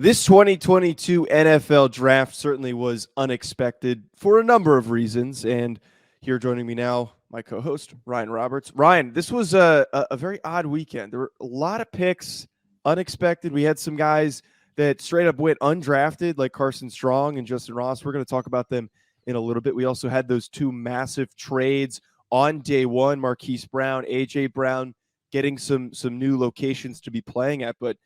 This 2022 NFL draft certainly was unexpected for a number of reasons. And here joining me now, my co-host, Ryan Roberts. Ryan, this was a very odd weekend. There were a lot of picks, unexpected. We had some guys that straight up went undrafted, like Carson Strong and Justin Ross. We're going to talk about them in a little bit. We also had those two massive trades on day one, Marquis Brown, A.J. Brown, getting some new locations to be playing at. But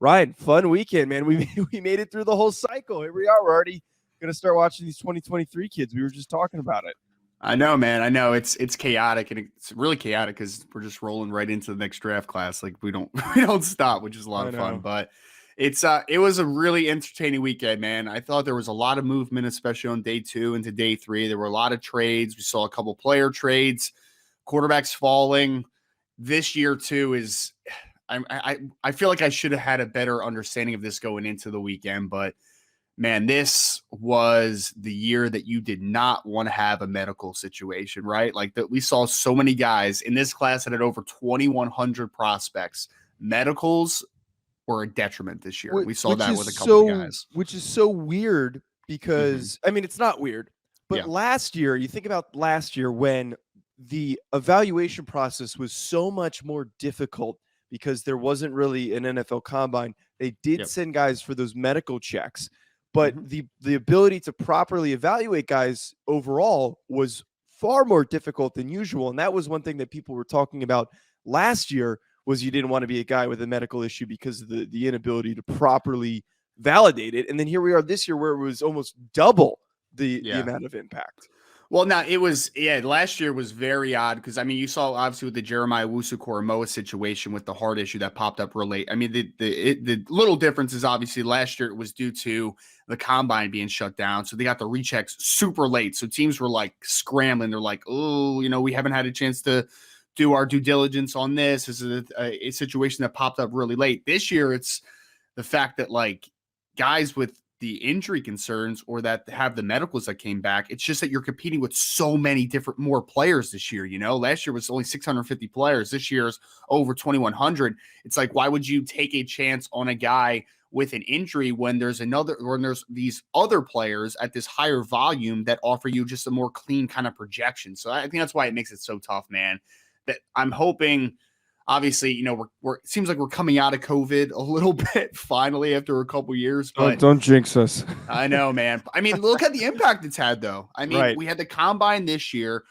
Ryan, fun weekend, man. We made it through the whole cycle. Here we are. We're already going to start watching these 2023 kids. We were just talking about it. I know, man. I know it's chaotic, and it's really chaotic because we're just rolling right into the next draft class. Like we don't stop, which is a lot of fun. But it was a really entertaining weekend, man. I thought there was a lot of movement, especially on day 2 into day 3. There were a lot of trades. We saw a couple player trades, quarterbacks falling. This year too is. I feel like I should have had a better understanding of this going into the weekend, but man, this was the year that you did not want to have a medical situation, right? Like that we saw so many guys in this class that had over 2,100 prospects. Medicals were a detriment this year. We saw that with a couple of guys. Which is so weird because, I mean, it's not weird, but last year, you think about last year when the evaluation process was so much more difficult because there wasn't really an NFL combine. They did send guys for those medical checks, but the ability to properly evaluate guys overall was far more difficult than usual. And that was one thing that people were talking about last year was you didn't want to be a guy with a medical issue because of the inability to properly validate it. And then here we are this year where it was almost double the amount of impact. Well, now it was, last year was very odd because, I mean, you saw obviously with the Jeremiah Owusu-Koramoah situation with the heart issue that popped up real late. I mean, the little difference is obviously last year it was due to the combine being shut down. So they got the rechecks super late. So teams were like scrambling. They're like, oh, we haven't had a chance to do our due diligence on this. This is a situation that popped up really late. This year, it's the fact that like guys with the injury concerns or that have the medicals that came back. It's just that you're competing with so many more players this year. Last year was only 650 players. This year's over 2,100. It's like, why would you take a chance on a guy with an injury when there's these other players at this higher volume that offer you just a more clean kind of projection? So I think that's why it makes it so tough, man, that I'm hoping. Obviously, it seems like we're coming out of COVID a little bit finally after a couple years. But don't jinx us. I know, man. I mean, look at the impact it's had, though. I mean, we had the combine this year,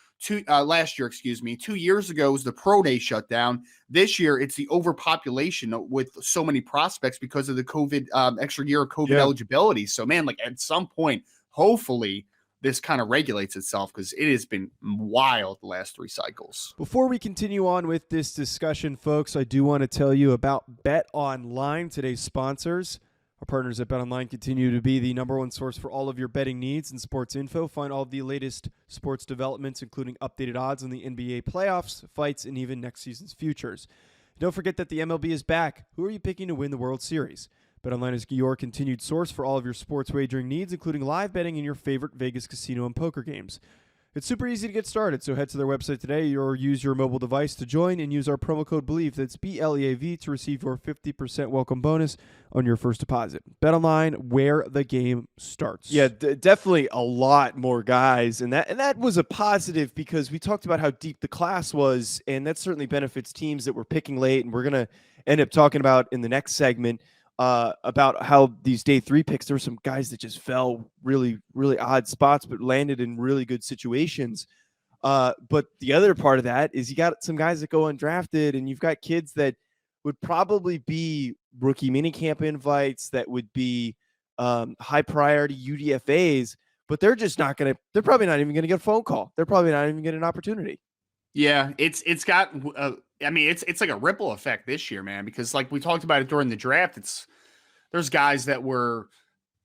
last year, 2 years ago was the pro day shutdown. This year, it's the overpopulation with so many prospects because of the COVID extra year of COVID eligibility. So, man, like at some point, hopefully, this kind of regulates itself because it has been wild the last 3 cycles. Before we continue on with this discussion, folks, I do want to tell you about Bet Online, today's sponsors. Our partners at Bet Online continue to be the number one source for all of your betting needs and sports info. Find all of the latest sports developments, including updated odds on the NBA playoffs, fights, and even next season's futures. Don't forget that the MLB is back. Who are you picking to win the World Series? BetOnline is your continued source for all of your sports wagering needs, including live betting in your favorite Vegas casino and poker games. It's super easy to get started, so head to their website today or use your mobile device to join and use our promo code BELIEVE, that's BLEAV, to receive your 50% welcome bonus on your first deposit. BetOnline, where the game starts. Yeah, definitely a lot more guys, and that was a positive because we talked about how deep the class was, and that certainly benefits teams that were picking late, and we're going to end up talking about in the next segment about how these day 3 picks, there were some guys that just fell really, really odd spots, but landed in really good situations. But the other part of that is you got some guys that go undrafted, and you've got kids that would probably be rookie minicamp invites, that would be high priority UDFAs, but they're probably not even going to get a phone call. They're probably not even getting an opportunity. Yeah, it's got it's like a ripple effect this year, man, because like we talked about it during the draft, there's guys that were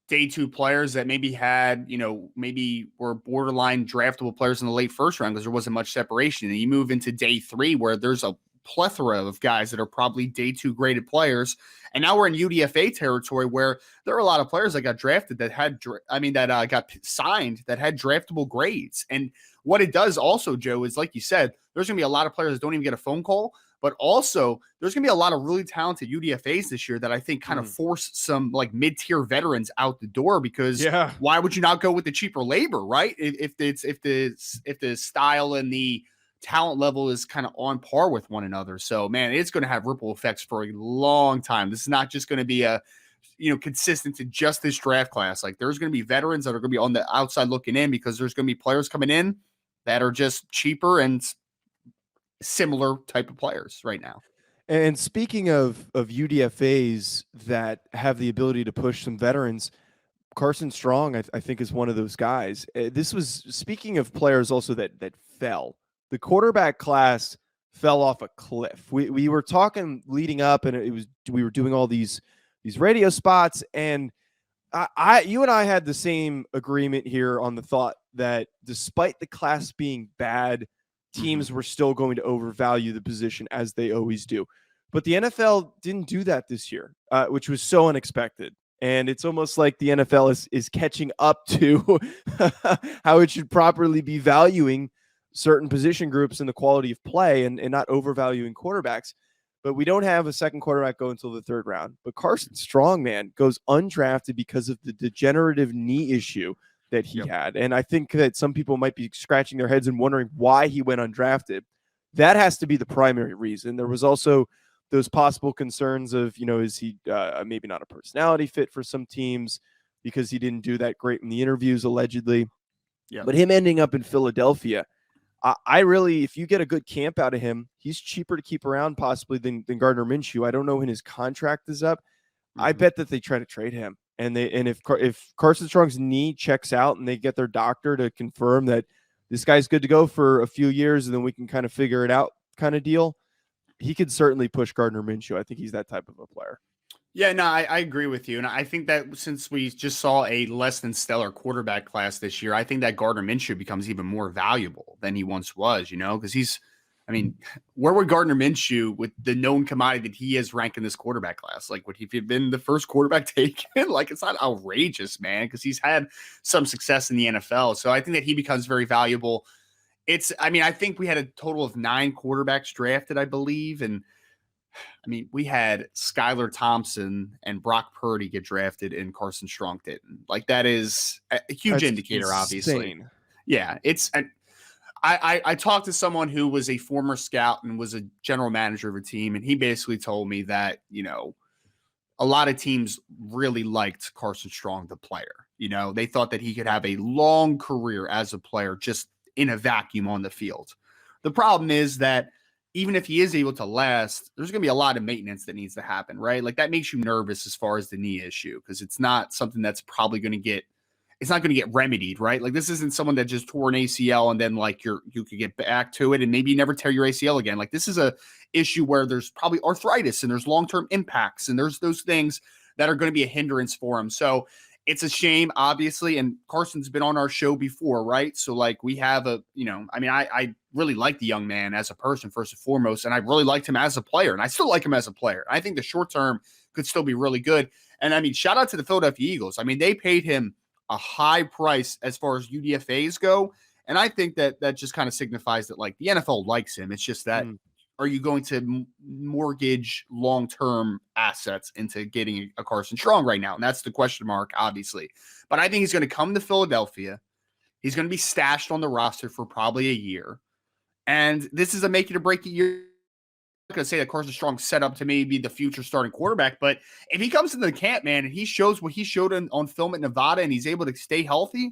day 2 players that maybe had, maybe were borderline draftable players in the late first round because there wasn't much separation. And you move into day 3 where there's a plethora of guys that are probably day 2 graded players. And now we're in UDFA territory where there are a lot of players that got drafted that got signed that had draftable grades. And what it does also, Joe, is like you said, there's going to be a lot of players that don't even get a phone call. but also there's going to be a lot of really talented UDFAs this year that I think kind of force some like mid-tier veterans out the door, because why would you not go with the cheaper labor, right? If the style and the talent level is kind of on par with one another. So man, it's going to have ripple effects for a long time. This is not just going to be a, consistent to just this draft class. Like there's going to be veterans that are going to be on the outside looking in, because there's going to be players coming in that are just cheaper and similar type of players right now. And speaking of UDFAs that have the ability to push some veterans, Carson Strong, I think, is one of those guys. This was speaking of players also that fell. The quarterback class fell off a cliff. We were talking leading up, and we were doing all these radio spots, and you and I had the same agreement here on the thought that despite the class being bad, teams were still going to overvalue the position, as they always do. But the NFL didn't do that this year, which was so unexpected. And it's almost like the NFL is catching up to how it should properly be valuing certain position groups and the quality of play, and not overvaluing quarterbacks. But we don't have a second quarterback go until the third round. But Carson Strong, man, goes undrafted because of the degenerative knee issue that he had. And I think that some people might be scratching their heads and wondering why he went undrafted. That has to be the primary reason. There was also those possible concerns of, is he maybe not a personality fit for some teams because he didn't do that great in the interviews, allegedly. But him ending up in Philadelphia, I really, if you get a good camp out of him, he's cheaper to keep around possibly than Gardner Minshew. I don't know when his contract is up. I bet that they try to trade him. And if Carson Strong's knee checks out and they get their doctor to confirm that this guy's good to go for a few years and then we can kind of figure it out kind of deal, he could certainly push Gardner Minshew. I think he's that type of a player. Yeah, no, I agree with you. And I think that since we just saw a less than stellar quarterback class this year, I think that Gardner Minshew becomes even more valuable than he once was, because where would Gardner Minshew, with the known commodity that he is, rank in this quarterback class? Like, would he have been the first quarterback taken? Like, it's not outrageous, man, because he's had some success in the NFL. So I think that he becomes very valuable. I think we had a total of 9 quarterbacks drafted, I believe. And we had Skylar Thompson and Brock Purdy get drafted and Carson Strong didn't. Like, that is a huge indicator, obviously. Yeah, I talked to someone who was a former scout and was a general manager of a team, and he basically told me that, a lot of teams really liked Carson Strong, the player. They thought that he could have a long career as a player just in a vacuum on the field. The problem is that even if he is able to last, there's going to be a lot of maintenance that needs to happen, right? Like, that makes you nervous as far as the knee issue, because it's not something that's probably going to get remedied, right? Like, this isn't someone that just tore an ACL and then like you could get back to it and maybe never tear your ACL again. Like, this is a issue where there's probably arthritis and there's long-term impacts and there's those things that are going to be a hindrance for him. So it's a shame, obviously, and Carson's been on our show before, right? So, like, we have I really like the young man as a person, first and foremost, and I really liked him as a player, and I still like him as a player. I think the short term could still be really good. And, shout out to the Philadelphia Eagles. They paid him a high price as far as UDFAs go, and I think that just kind of signifies that, like, the NFL likes him. It's just that are you going to mortgage long-term assets into getting a Carson Strong right now? And that's the question mark, obviously. But I think he's going to come to Philadelphia. He's going to be stashed on the roster for probably a year. And this is a make it or break it year. I'm not going to say that Carson Strong's set up to maybe the future starting quarterback, but if he comes into the camp, man, and he shows what he showed on film at Nevada and he's able to stay healthy,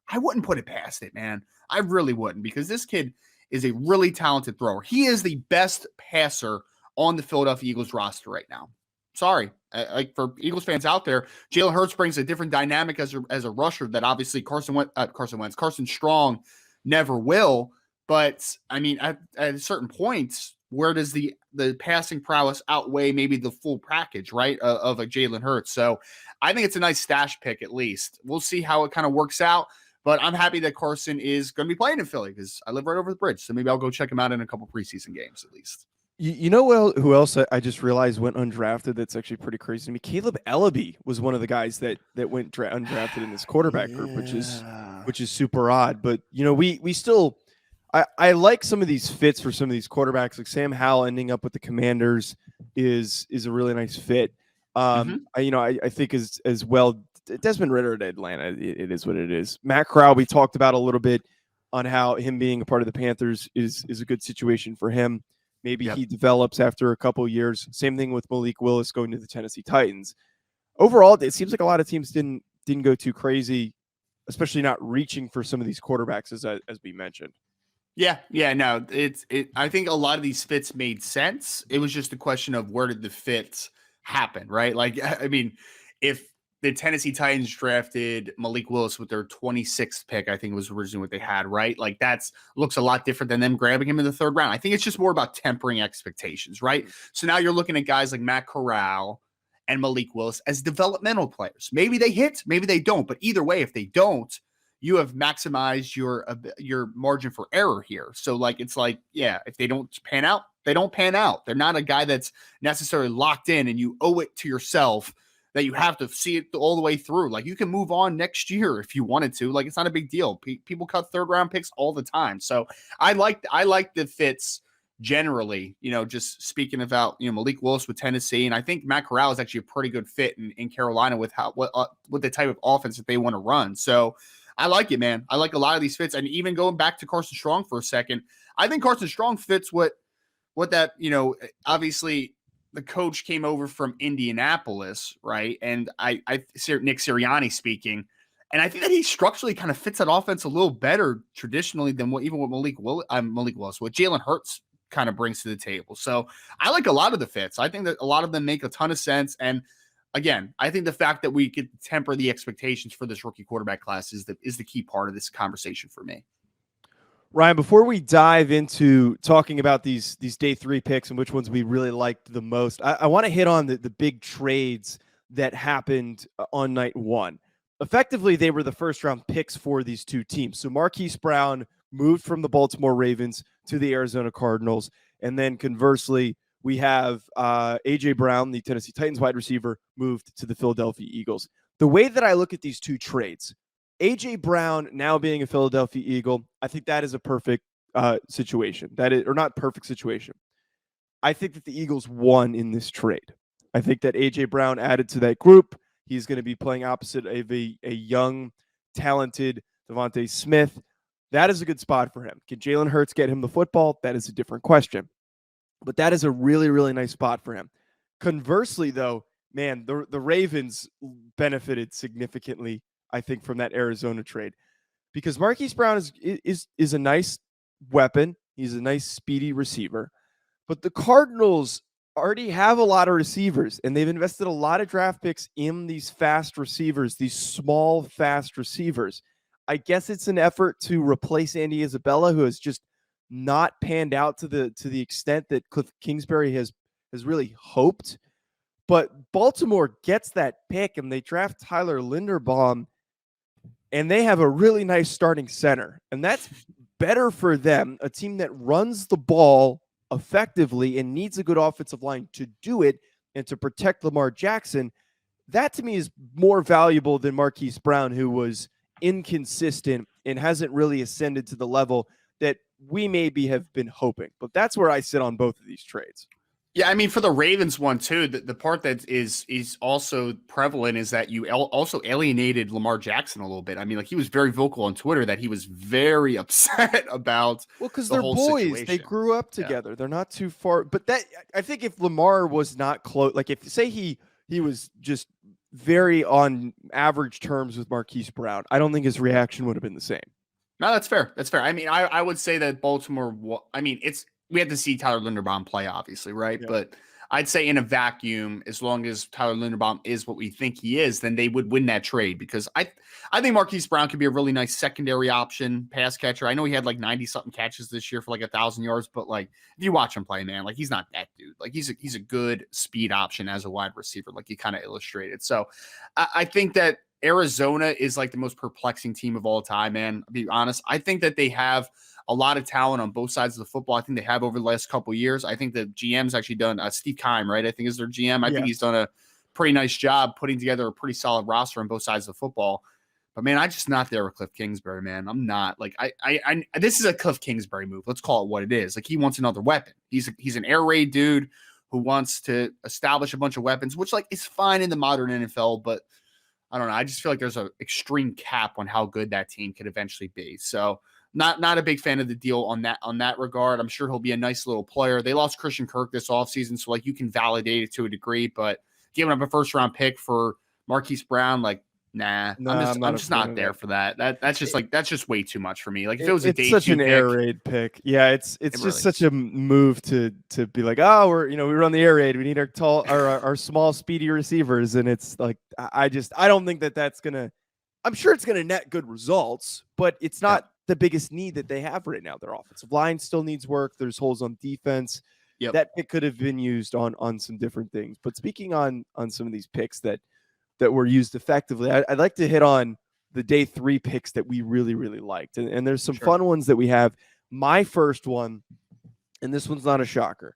I wouldn't put it past it, man. I really wouldn't, because this kid is a really talented thrower. He is the best passer on the Philadelphia Eagles roster right now. Sorry. Like, for Eagles fans out there, Jalen Hurts brings a different dynamic as a rusher that obviously Carson Strong never will. But, at a certain point, where does the passing prowess outweigh maybe the full package, right, of a Jalen Hurts? So I think it's a nice stash pick, at least. We'll see how it kind of works out. But I'm happy that Carson is going to be playing in Philly, because I live right over the bridge. So maybe I'll go check him out in a couple preseason games at least. You know who else I just realized went undrafted that's actually pretty crazy to me? Caleb Ellaby was one of the guys that went undrafted in this quarterback group, which is super odd. But, we still I like some of these fits for some of these quarterbacks, like Sam Howell ending up with the Commanders is a really nice fit. I think as well, Desmond Ridder at Atlanta, it is what it is. Matt Corral, we talked about a little bit on how him being a part of the Panthers is a good situation for him. Maybe he develops after a couple of years. Same thing with Malik Willis going to the Tennessee Titans. Overall, it seems like a lot of teams didn't go too crazy, especially not reaching for some of these quarterbacks as we mentioned. Yeah, no, I think a lot of these fits made sense. It was just a question of where did the fits happen, right? Like, I mean, if the Tennessee Titans drafted Malik Willis with their 26th pick, I think was originally what they had, right? Like looks a lot different than them grabbing him in the 3rd round. I think it's just more about tempering expectations, right? So now you're looking at guys like Matt Corral and Malik Willis as developmental players. Maybe they hit, maybe they don't, but either way, if they don't, you have maximized your margin for error here. So like, it's like, yeah, if they don't pan out, they don't pan out. They're not a guy that's necessarily locked in and you owe it to yourself that you have to see it all the way through. Like you can move on next year if you wanted to, like, it's not a big deal. People cut 3rd round picks all the time. So I like the fits generally, just speaking about, Malik Willis with Tennessee. And I think Matt Corral is actually a pretty good fit in Carolina with with the type of offense that they want to run. So I like it, man. I like a lot of these fits. And even going back to Carson Strong for a second, I think Carson Strong fits what that, obviously the coach came over from Indianapolis, right? And I Nick Sirianni speaking, and I think that he structurally kind of fits that offense a little better traditionally than what Malik Willis, what Jalen Hurts kind of brings to the table. So I like a lot of the fits. I think that a lot of them make a ton of sense. And again, I think the fact that we could temper the expectations for this rookie quarterback class is the key part of this conversation for me. Ryan, before we dive into talking about these day 3 picks and which ones we really liked the most, I want to hit on the big trades that happened on night 1. Effectively, they were the 1st round picks for these two teams. So Marquis Brown moved from the Baltimore Ravens to the Arizona Cardinals. And then conversely, we have A.J. Brown, the Tennessee Titans wide receiver, moved to the Philadelphia Eagles. The way that I look at these two trades, A.J. Brown now being a Philadelphia Eagle, I think that is a perfect situation. Or not perfect situation. I think that the Eagles won in this trade. I think that A.J. Brown added to that group. He's going to be playing opposite of a young, talented Devontae Smith. That is a good spot for him. Can Jalen Hurts get him the football? That is a different question. But that is a really, really nice spot for him. Conversely, though, man, the Ravens benefited significantly, I think, from that Arizona trade, because Marquise Brown is a nice weapon. He's a nice, speedy receiver. But the Cardinals already have a lot of receivers, and they've invested a lot of draft picks in these fast receivers, these small, fast receivers. I guess it's an effort to replace Andy Isabella, who has just not panned out to the extent that Cliff Kingsbury has really hoped. But Baltimore gets that pick, and they draft Tyler Linderbaum, and they have a really nice starting center. And that's better for them, a team that runs the ball effectively and needs a good offensive line to do it and to protect Lamar Jackson. That, to me, is more valuable than Marquise Brown, who was inconsistent and hasn't really ascended to the level that we maybe have been hoping. But that's where I sit on both of these trades. Yeah, I mean, for the Ravens one too, the part that is also prevalent is that you also alienated Lamar Jackson a little bit. I mean, like, he was very vocal on Twitter that he was very upset about because they're boys. Situation. They grew up together. Yeah. They're not too far. But that, I think, if Lamar was not close, like if say he was just very on average terms with Marquise Brown, I don't think his reaction would have been the same. No, that's fair. That's fair. I mean, I would say that Baltimore. I mean, we have to see Tyler Linderbaum play, obviously, right? Yeah. But I'd say in a vacuum, as long as Tyler Linderbaum is what we think he is, then they would win that trade, because I think Marquise Brown could be a really nice secondary option, pass catcher. I know he had like 90-something catches this year for like 1,000 yards, but like, if you watch him play, man, like, he's not that dude. Like, he's a good speed option as a wide receiver, like you kind of illustrated. So I think that Arizona is like the most perplexing team of all time, man. I'll be honest. I think that they have a lot of talent on both sides of the football. I think they have over the last couple of years. I think the GM's actually done Steve Keim, right? I think is their GM. I think he's done a pretty nice job putting together a pretty solid roster on both sides of the football. But man, I'm just not there with Cliff Kingsbury, man. I'm not like I this is a Cliff Kingsbury move. Let's call it what it is. Like he wants another weapon. He's an air raid dude who wants to establish a bunch of weapons, which like is fine in the modern NFL, but I don't know. I just feel like there's an extreme cap on how good that team could eventually be. So not a big fan of the deal on that regard. I'm sure he'll be a nice little player. They lost Christian Kirk this offseason, so like you can validate it to a degree, but giving up a first round pick for Marquis Brown, like, nah, I'm just not there for that. That's just way too much for me. Like if it was a day such an pick, air raid pick. Yeah, it's it just really such a move to be like, oh, we run the air raid. We need our small, speedy receivers, and it's like I don't think that's gonna. I'm sure it's gonna net good results, but it's not the biggest need that they have right now. Their offensive line still needs work. There's holes on defense. Yep. That pick could have been used on some different things. But speaking on some of these picks that were used effectively, I'd like to hit on the day 3 picks that we really, really liked. And there's some fun ones that we have. My first one, and this one's not a shocker.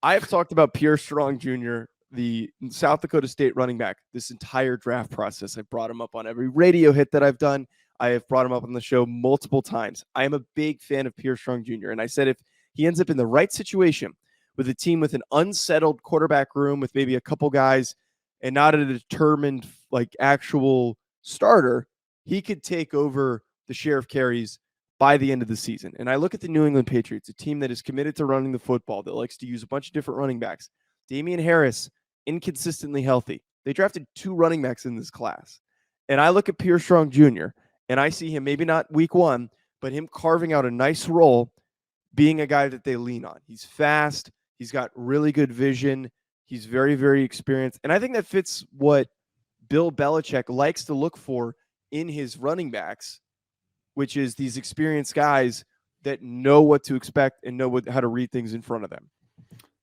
I have talked about Pierre Strong Jr., the South Dakota State running back, this entire draft process. I brought him up on every radio hit that I've done. I have brought him up on the show multiple times. I am a big fan of Pierre Strong Jr. And I said if he ends up in the right situation with a team with an unsettled quarterback room with maybe a couple guys and not a determined like actual starter, he could take over the share of carries by the end of the season. And I look at the New England Patriots, a team that is committed to running the football, that likes to use a bunch of different running backs. Damian Harris, inconsistently healthy. They drafted 2 running backs in this class. And I look at Pierre Strong Jr., and I see him, maybe not week 1, but him carving out a nice role, being a guy that they lean on. He's fast. He's got really good vision. He's very, very experienced. And I think that fits what Bill Belichick likes to look for in his running backs, which is these experienced guys that know what to expect and know how to read things in front of them.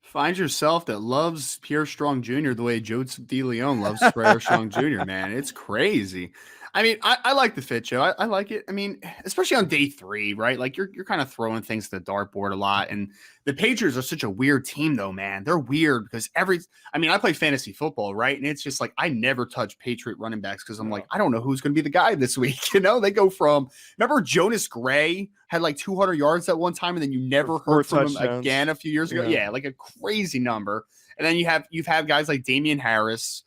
Find yourself that loves Pierre Strong Jr. the way Joseph DeLeone loves Pierre Strong Jr., man. It's crazy. I mean, I like the fit, Joe. I like it. I mean, especially on day 3, right? Like you're kind of throwing things to the dartboard a lot. And the Patriots are such a weird team, though, man. They're weird because I play fantasy football, right? And it's just like I never touch Patriot running backs because I'm like, I don't know who's going to be the guy this week. They go from, remember Jonas Gray had like 200 yards at one time, and then you never heard from him again a few years ago. Yeah, like a crazy number. And then you've had guys like Damian Harris.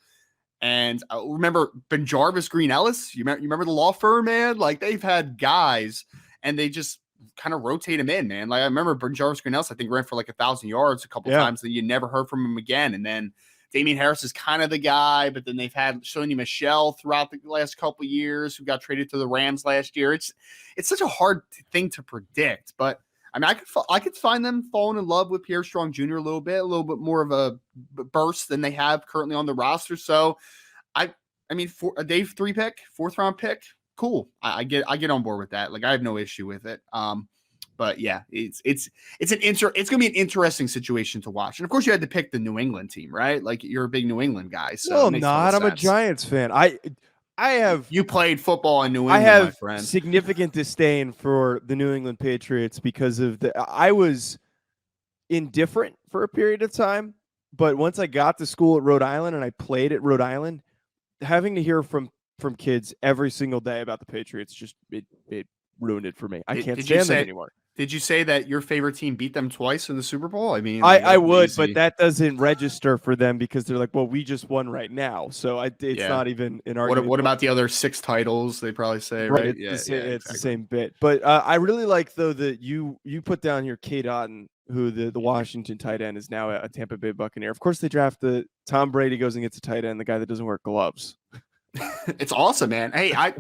And remember Ben Jarvis Green Ellis? You remember the law firm, man? Like they've had guys and they just kind of rotate them in, man. Like I remember Ben Jarvis Green Ellis, I think ran for like 1,000 yards a couple times, then you never heard from him again. And then Damian Harris is kind of the guy, but then they've had Sony Michel throughout the last couple of years who got traded to the Rams last year. It's such a hard thing to predict, but I mean, I could find them falling in love with Pierre Strong Jr. a little bit more of a burst than they have currently on the roster. So I mean, for a day 3 pick, 4th round pick, cool. I get on board with that. Like I have no issue with it. But yeah, it's going to be an interesting situation to watch. And of course you had to pick the New England team, right? Like you're a big New England guy. So no, I'm not. I'm a Giants fan. You played football in New England, I have my friend. Significant disdain for the New England Patriots because of I was indifferent for a period of time, but once I got to school at Rhode Island and I played at Rhode Island, having to hear from kids every single day about the Patriots just it ruined it for me. I can't stand them anymore. Did you say that your favorite team beat them twice in the Super Bowl? I mean, I would, but that doesn't register for them because they're like, well, we just won right now. So it's not even an argument. What about the other 6 titles? They probably say, right? It's the same bit. But I really like, though, that you put down here Cade Otton, who the Washington tight end is now a Tampa Bay Buccaneer. Of course, they draft Tom Brady goes and gets a tight end, the guy that doesn't wear gloves. It's awesome, man. Hey,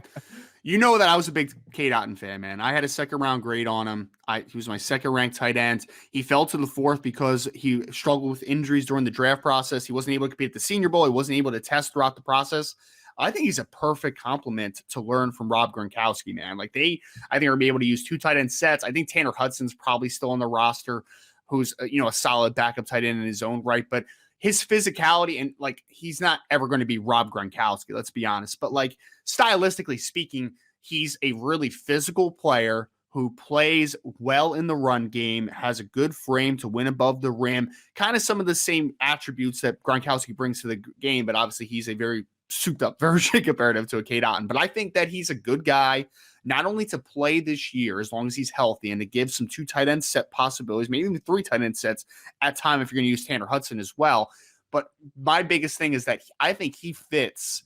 you know that I was a big Cade Otton fan, man. I had a 2nd round grade on him. He was my 2nd ranked tight end. He fell to the 4th because he struggled with injuries during the draft process. He wasn't able to compete at the Senior Bowl. He wasn't able to test throughout the process. I think he's a perfect complement to learn from Rob Gronkowski, man. Like I think are going to be able to use 2 tight end sets. I think Tanner Hudson's probably still on the roster, who's a solid backup tight end in his own right, but his physicality and like he's not ever going to be Rob Gronkowski, let's be honest. But like stylistically speaking, he's a really physical player who plays well in the run game, has a good frame to win above the rim, kind of some of the same attributes that Gronkowski brings to the game, but obviously he's a very souped up version comparative to a Cade Otton. But I think that he's a good guy, not only to play this year, as long as he's healthy, and to give some 2 tight end set possibilities, maybe even 3 tight end sets at time if you're going to use Tanner Hudson as well. But my biggest thing is that I think he fits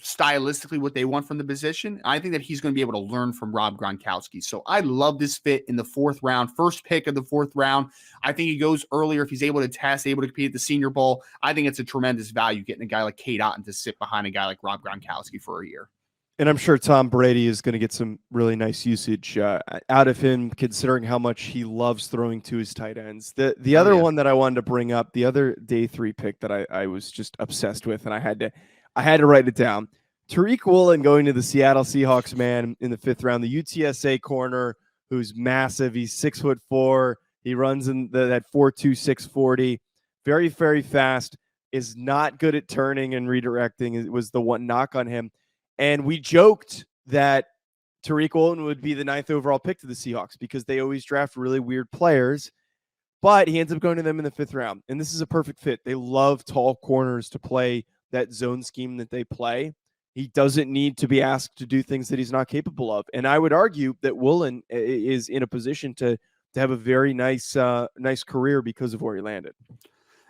stylistically what they want from the position. I think that he's going to be able to learn from Rob Gronkowski. So I love this fit in the 4th round, first pick of the 4th round. I think he goes earlier if he's able to test, able to compete at the Senior Bowl. I think it's a tremendous value getting a guy like Cade Otton to sit behind a guy like Rob Gronkowski for a year. And I'm sure Tom Brady is going to get some really nice usage out of him, considering how much he loves throwing to his tight ends. The other one that I wanted to bring up, the other day 3 pick that I was just obsessed with, and I had to write it down. Tariq Woolen going to the Seattle Seahawks, man, in the 5th round. The UTSA corner, who's massive. He's 6'4". He runs in that 4.2 640. Very, very fast. Is not good at turning and redirecting. It was the one knock on him. And we joked that Tariq Woolen would be the 9th overall pick to the Seahawks because they always draft really weird players. But he ends up going to them in the 5th round. And this is a perfect fit. They love tall corners to play that zone scheme that they play. He doesn't need to be asked to do things that he's not capable of. And I would argue that Woolen is in a position to have a very nice career because of where he landed.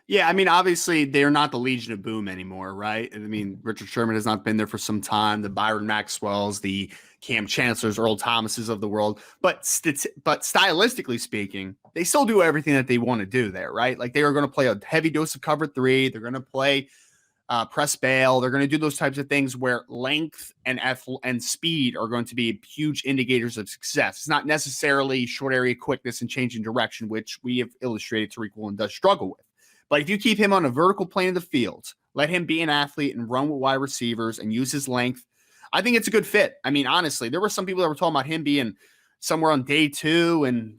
Yeah, I mean, obviously, they're not the Legion of Boom anymore, right? I mean, Richard Sherman has not been there for some time. The Byron Maxwells, the Cam Chancellors, Earl Thomases of the world. But stylistically speaking, they still do everything that they want to do there, right? Like, they are going to play a heavy dose of cover 3. They're going to play press bail. They're going to do those types of things where length and speed are going to be huge indicators of success. It's not necessarily short area quickness and changing direction, which we have illustrated Tariq Woolen does struggle with. But if you keep him on a vertical plane of the field, let him be an athlete and run with wide receivers and use his length, I think it's a good fit. I mean, honestly, there were some people that were talking about him being somewhere on day 2 and,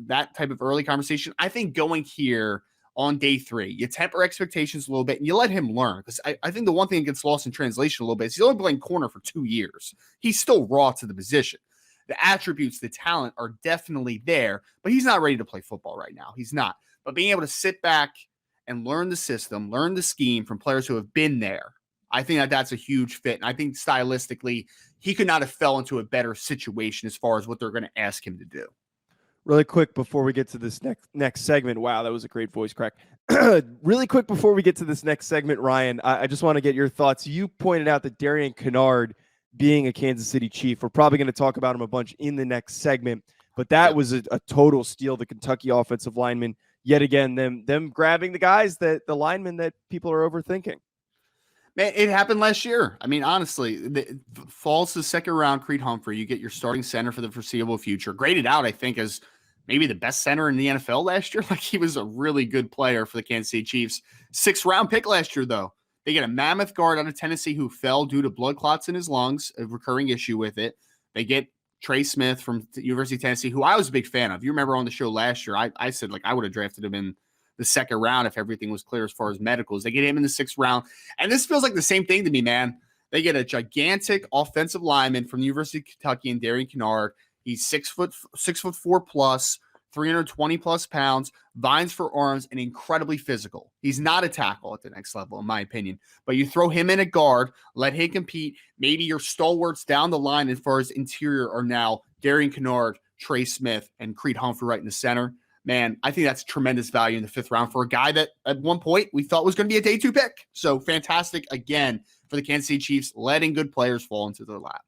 that type of early conversation. I think going here on day 3, you temper expectations a little bit and you let him learn. Because I think the one thing that gets lost in translation a little bit is he's only playing corner for 2 years. He's still raw to the position. The attributes, the talent are definitely there, but he's not ready to play football right now. He's not. But being able to sit back and learn the system, learn the scheme from players who have been there, I think that that's a huge fit. And I think stylistically, he could not have fell into a better situation as far as what they're going to ask him to do. Really quick before we get to this next segment. Wow, that was a great voice crack. Really quick before we get to this next segment, Ryan, I just want to get your thoughts. You pointed out that Darian Kennard being a Kansas City Chief, we're probably going to talk about him a bunch in the next segment, but that was a total steal, the Kentucky offensive lineman. Yet again, them grabbing the guys the linemen that people are overthinking. Man, it happened last year. I mean, honestly, falls to the 2nd round, Creed Humphrey. You get your starting center for the foreseeable future. Graded out, I think, as maybe the best center in the NFL last year. Like, he was a really good player for the Kansas City Chiefs. 6th round pick last year, though. They get a mammoth guard out of Tennessee who fell due to blood clots in his lungs, a recurring issue with it. They get Trey Smith from the University of Tennessee, who I was a big fan of. You remember on the show last year, I said, like, I would have drafted him in the 2nd round if everything was clear as far as medicals. They get him in the 6th round. And this feels like the same thing to me, man. They get a gigantic offensive lineman from the University of Kentucky in Darian Kennard. He's 6'4" plus, 320 plus pounds, vines for arms, and incredibly physical. He's not a tackle at the next level, in my opinion. But you throw him in a guard, let him compete. Maybe your stalwarts down the line as far as interior are now Darian Kennard, Trey Smith, and Creed Humphrey right in the center. Man, I think that's tremendous value in the 5th round for a guy that at one point we thought was going to be a day 2 pick. So fantastic again for the Kansas City Chiefs, letting good players fall into their lap.